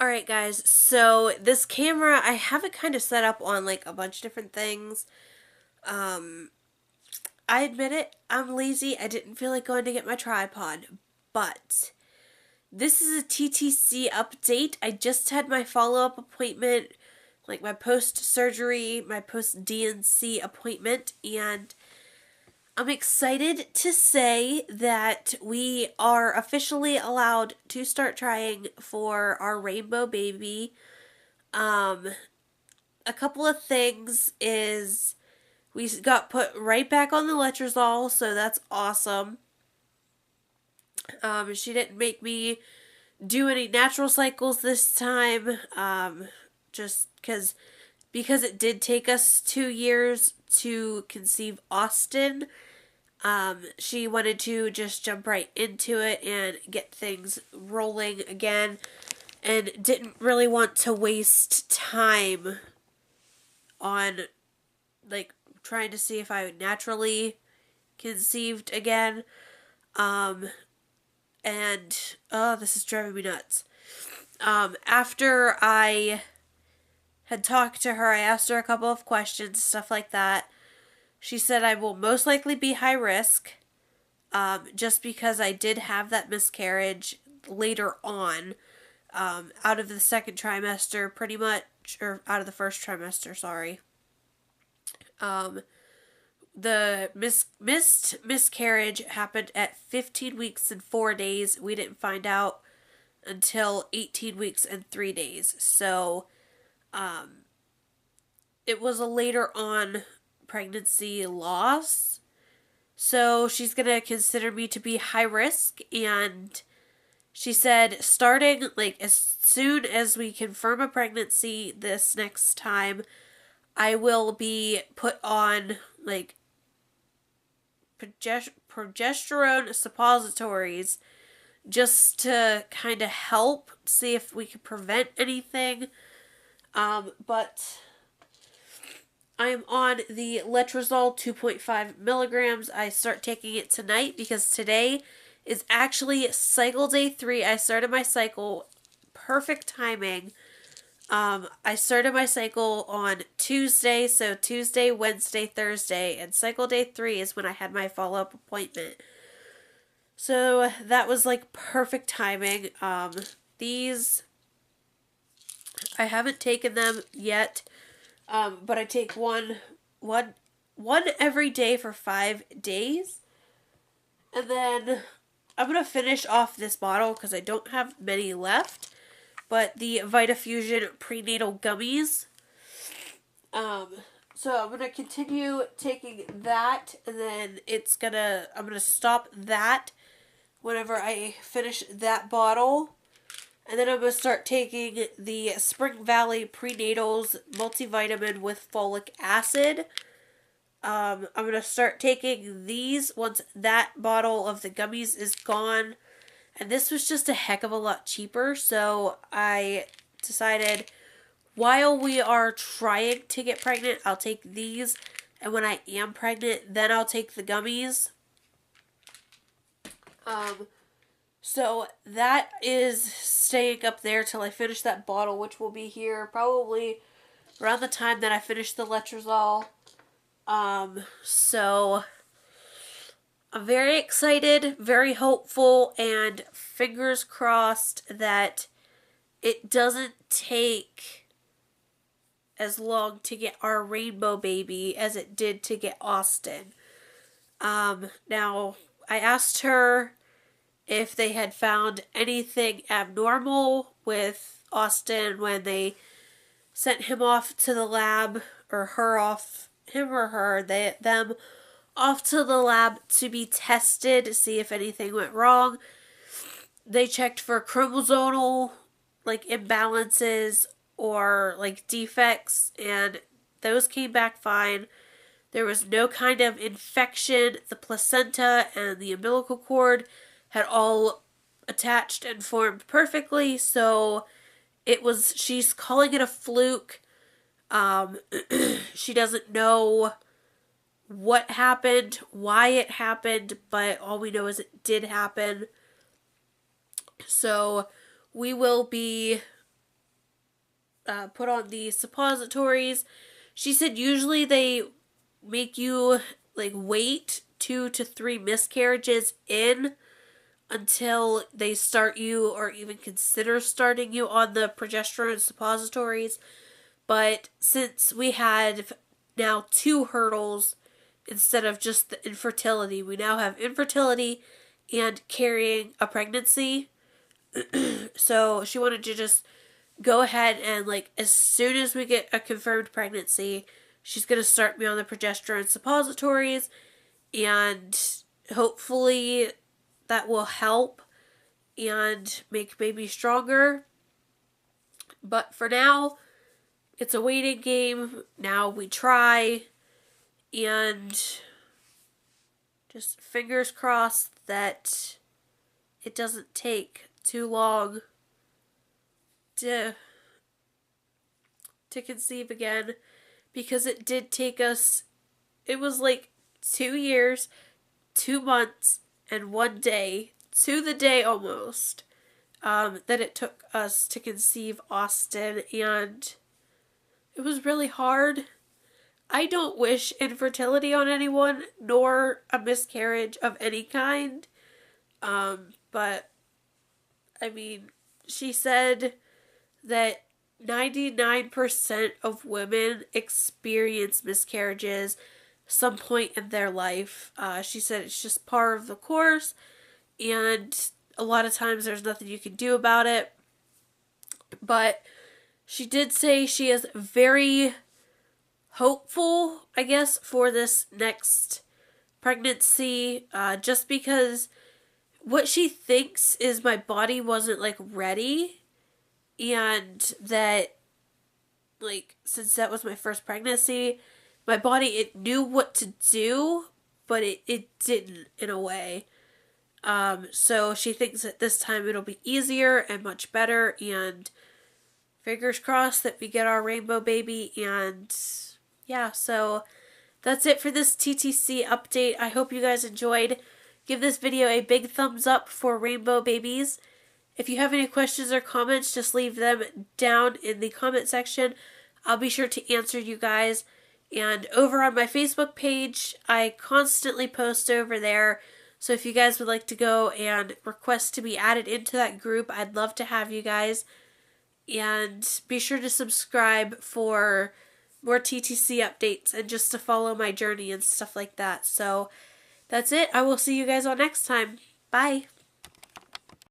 Alright guys, so this camera, I have it kind of set up on like a bunch of different things. Um, I admit it, I'm lazy. I didn't feel like going to get my tripod, but this is a TTC update. I just had my follow-up appointment, like my post-surgery, my post-DNC appointment, and I'm excited to say that we are officially allowed to start trying for our rainbow baby. Um, a couple of things is we got put right back on the letrozole, so that's awesome. She didn't make me do any natural cycles this time, just because it did take us 2 years to conceive Austin. She wanted to just jump right into it and get things rolling again, and didn't really want to waste time on like trying to see if I naturally conceived again. Um, and oh, this is driving me nuts. After I had talked to her, I asked her a couple of questions, stuff like that. She said I will most likely be high risk, just because I did have that miscarriage later on, out of the second trimester, pretty much, or out of the first trimester, sorry. Um, the missed miscarriage happened at 15 weeks and 4 days. We didn't find out until 18 weeks and 3 days. So, it was a later on pregnancy loss. So she's going to consider me to be high risk, and she said starting like as soon as we confirm a pregnancy this next time, I will be put on like progesterone suppositories just to kind of help see if we can prevent anything. But I am on the letrozole 2.5 milligrams. I start taking it tonight because today is actually cycle day 3. I started my cycle, perfect timing. I started my cycle on Tuesday, so Tuesday, Wednesday, Thursday, and cycle day 3 is when I had my follow-up appointment. So that was like perfect timing. These, I haven't taken them yet, but I take one every day for 5 days. And then I'm going to finish off this bottle because I don't have many left. But the VitaFusion prenatal gummies. So I'm gonna continue taking that, and then I'm gonna stop that whenever I finish that bottle, and then I'm gonna start taking the Spring Valley Prenatals multivitamin with folic acid. I'm gonna start taking these once that bottle of the gummies is gone. And this was just a heck of a lot cheaper, so I decided while we are trying to get pregnant, I'll take these. And when I am pregnant, then I'll take the gummies. So that is staying up there till I finish that bottle, which will be here probably around the time that I finish the letrozole. So I'm very excited, very hopeful, and fingers crossed that it doesn't take as long to get our rainbow baby as it did to get Austin. Now, I asked her if they had found anything abnormal with Austin when they sent him off to the lab, or them off to the lab to be tested to see if anything went wrong. They checked for chromosomal like imbalances or like defects, and those came back fine. There was no kind of infection. The placenta and the umbilical cord had all attached and formed perfectly, so she's calling it a fluke. She doesn't know what happened, why it happened, but all we know is it did happen. So we will be put on the suppositories. She said usually they make you like wait 2 to 3 miscarriages in until they start you or even consider starting you on the progesterone suppositories. But since we had now 2 hurdles instead of just the infertility, we now have infertility and carrying a pregnancy. So she wanted to just go ahead and, like, as soon as we get a confirmed pregnancy, she's going to start me on the progesterone suppositories, and hopefully that will help and make baby stronger. But for now, it's a waiting game. Now we try, and just fingers crossed that it doesn't take too long to conceive again, because it did take us, it was like 2 years, 2 months, and 1 day, to the day almost, that it took us to conceive Austin, and it was really hard. I don't wish infertility on anyone, nor a miscarriage of any kind, but, I mean, she said that 99% of women experience miscarriages some point in their life. She said it's just part of the course, and a lot of times there's nothing you can do about it. But she did say she is very hopeful, I guess, for this next pregnancy, just because what she thinks is my body wasn't, like, ready. And that, like, since that was my first pregnancy, my body, it knew what to do, but it didn't, in a way. So she thinks that this time it'll be easier and much better, and fingers crossed that we get our rainbow baby. And yeah, so that's it for this TTC update. I hope you guys enjoyed. Give this video a big thumbs up for rainbow babies. If you have any questions or comments, just leave them down in the comment section. I'll be sure to answer you guys. And over on my Facebook page, I constantly post over there. So if you guys would like to go and request to be added into that group, I'd love to have you guys. And be sure to subscribe for more TTC updates and just to follow my journey and stuff like that. So that's it. I will see you guys all next time. Bye.